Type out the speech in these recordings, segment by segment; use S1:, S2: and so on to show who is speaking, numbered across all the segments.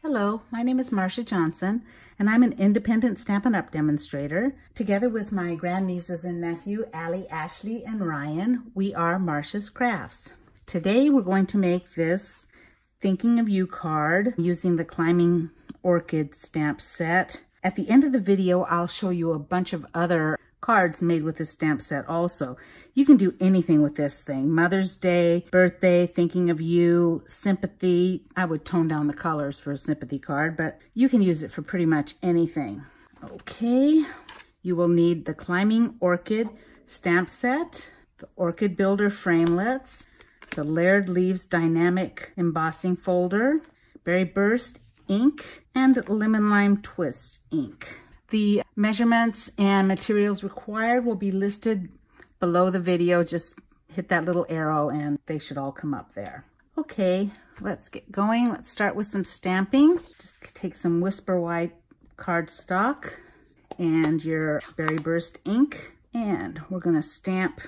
S1: Hello, my name is Marcia Johnson, and I'm an independent Stampin' Up! Demonstrator. Together with my grandnieces and nephew, Allie, Ashley, and Ryan, we are Marcia's Crafts. Today we're going to make this Thinking of You card using the Climbing Orchid stamp set. At the end of the video, I'll show you a bunch of other cards made with this stamp set also. You can do anything with this thing. Mother's Day, birthday, thinking of you, sympathy. I would tone down the colors for a sympathy card, but you can use it for pretty much anything. Okay, you will need the Climbing Orchid stamp set, the Orchid Builder framelits, the Layered Leaves Dynamic Embossing Folder, Berry Burst ink, and Lemon Lime Twist ink. The measurements and materials required will be listed below the video. Just hit that little arrow and they should all come up there. Okay, let's get going. Let's start with some stamping. Just take some Whisper White cardstock and your Berry Burst ink. And we're gonna stamp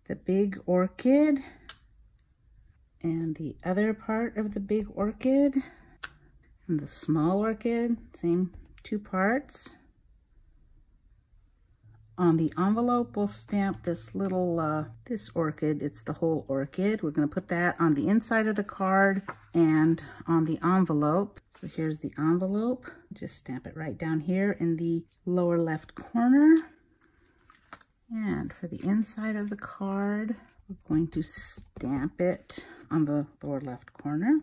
S1: the big orchid and the other part of the big orchid and the small orchid, same two parts. On the envelope, we'll stamp this little, this orchid. It's the whole orchid. We're gonna put that on the inside of the card and on the envelope. So here's the envelope. Just stamp it right down here in the lower left corner. And for the inside of the card, we're going to stamp it on the lower left corner.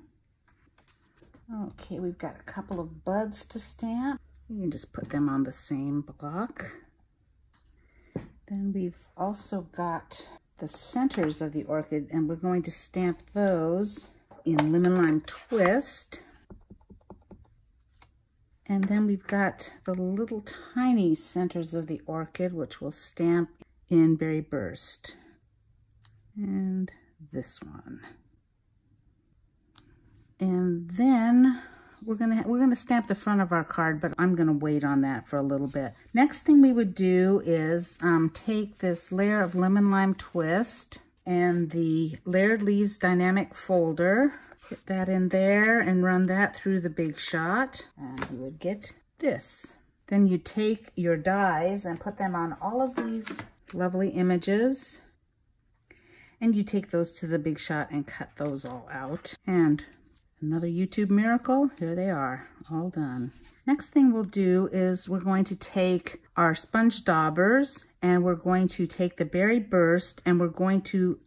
S1: Okay, we've got a couple of buds to stamp. You can just put them on the same block. Then we've also got the centers of the orchid, and we're going to stamp those in Lemon Lime Twist. And then we've got the little tiny centers of the orchid, which we'll stamp in Berry Burst. And this one. And then we're gonna stamp the front of our card, but I'm gonna wait on that for a little bit. Next thing we would do is take this layer of Lemon Lime Twist and the Layered Leaves Dynamic Folder, put that in there and run that through the Big Shot, and you would get this. Then you take your dies and put them on all of these lovely images, and you take those to the Big Shot and cut those all out. And another YouTube miracle, here they are, all done. Next thing we'll do is we're going to take our sponge daubers and we're going to take the Berry Burst and we're going to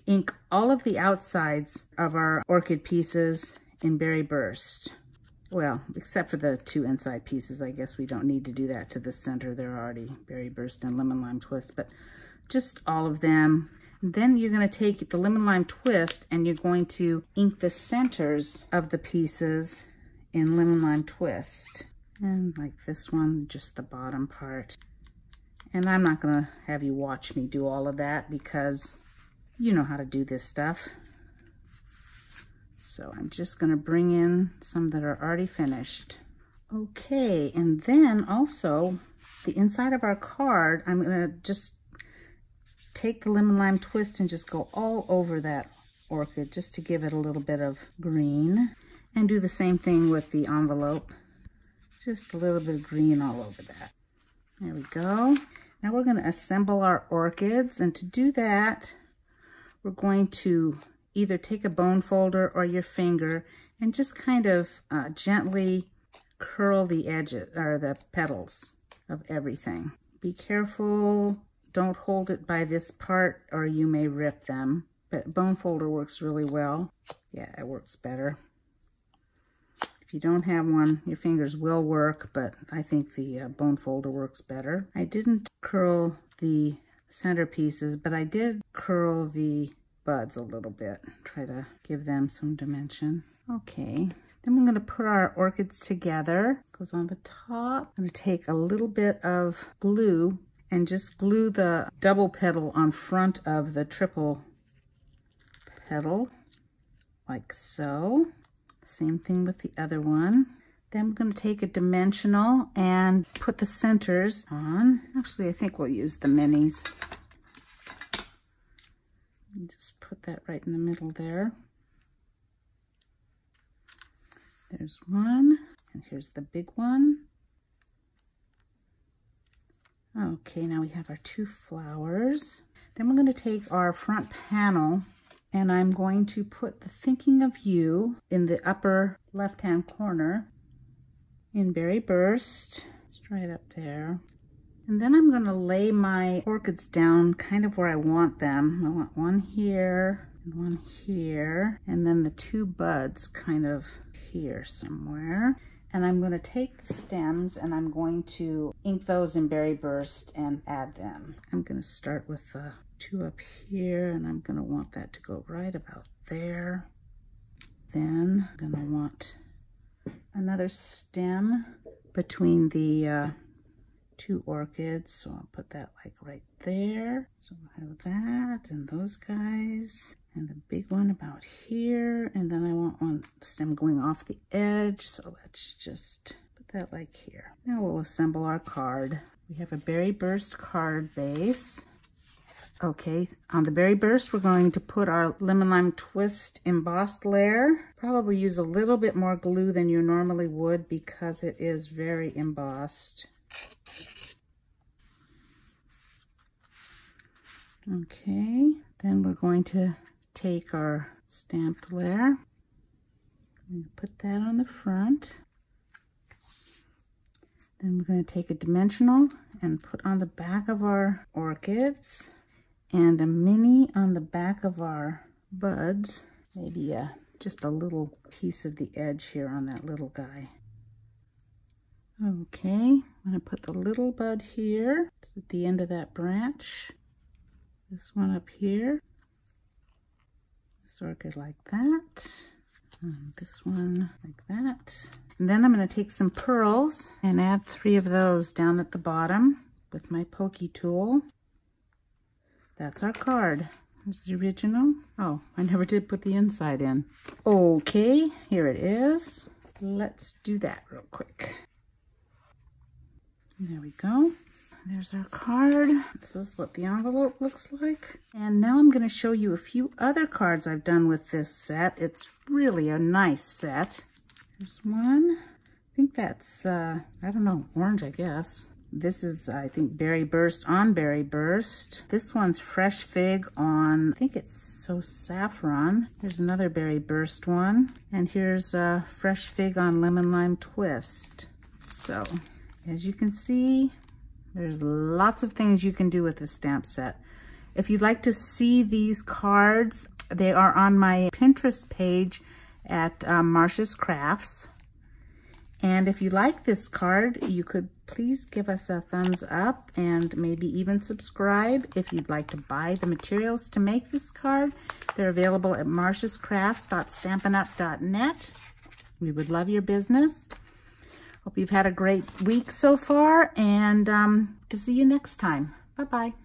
S1: ink all of the outsides of our orchid pieces in Berry Burst. Well, except for the two inside pieces. I guess we don't need to do that to the center. They're already Berry Burst and Lemon Lime Twist, but just all of them. Then you're going to take the Lemon Lime Twist and you're going to ink the centers of the pieces in Lemon Lime Twist. And like this one, just the bottom part. And I'm not going to have you watch me do all of that because you know how to do this stuff. So I'm just going to bring in some that are already finished. Okay, and then also the inside of our card, I'm going to just take the Lemon Lime Twist and just go all over that orchid just to give it a little bit of green. And do the same thing with the envelope. Just a little bit of green all over that. There we go. Now we're going to assemble our orchids, and to do that, we're going to either take a bone folder or your finger and just kind of gently curl the edges or the petals of everything. Be careful. Don't hold it by this part or you may rip them, but bone folder works really well. Yeah, it works better. If you don't have one, your fingers will work, but I think the bone folder works better. I didn't curl the center pieces, but I did curl the buds a little bit. Try to give them some dimension. Okay, then we're going to put our orchids together. Goes on the top. I'm going to take a little bit of glue and just glue the double petal on front of the triple petal, like so. Same thing with the other one. Then we're going to take a dimensional and put the centers on. Actually, I think we'll use the minis. And just put that right in the middle there. There's one, and here's the big one. Okay, now we have our 2 flowers. Then we're going to take our front panel, and I'm going to put the Thinking of You in the upper left-hand corner in Berry Burst. It's right up there. And then I'm going to lay my orchids down kind of where I want them. I want one here and one here, and then the 2 buds kind of here somewhere. And I'm going to take the stems and I'm going to ink those in Berry Burst and add them. I'm going to start with the 2 up here, and I'm going to want that to go right about there. Then I'm going to want another stem between the 2 orchids, so I'll put that like right there. So we'll have that and those guys, and the big one about here, and then I want one stem going off the edge, so let's just put that like here. Now we'll assemble our card. We have a Berry Burst card base. Okay, on the Berry Burst, we're going to put our Lemon Lime Twist embossed layer. Probably use a little bit more glue than you normally would because it is very embossed. Okay, then we're going to take our stamped layer and put that on the front. Then we're going to take a dimensional and put on the back of our orchids, and a mini on the back of our buds. Maybe just a little piece of the edge here on that little guy. Okay, I'm going to put the little bud here. It's at the end of that branch. This one up here. This orchid like that. And this one like that. And then I'm going to take some pearls and add 3 of those down at the bottom with my pokey tool. That's our card. Here's the original. Oh, I never did put the inside in. Okay, here it is. Let's do that real quick. There we go. There's our card. This is what the envelope looks like. And now I'm going to show you a few other cards I've done with this set. It's really a nice set. There's one. I think that's, I don't know, orange, I guess. This is, I think, Berry Burst on Berry Burst. This one's Fresh Fig on, I think it's So Saffron. Here's another Berry Burst one. And here's Fresh Fig on Lemon Lime Twist. So, as you can see, there's lots of things you can do with this stamp set. If you'd like to see these cards, they are on my Pinterest page at Marsha's Crafts. And if you like this card, you could please give us a thumbs up and maybe even subscribe. If you'd like to buy the materials to make this card, they're available at marshascrafts.stampinup.net. We would love your business. Hope you've had a great week so far, and see you next time. Bye-bye.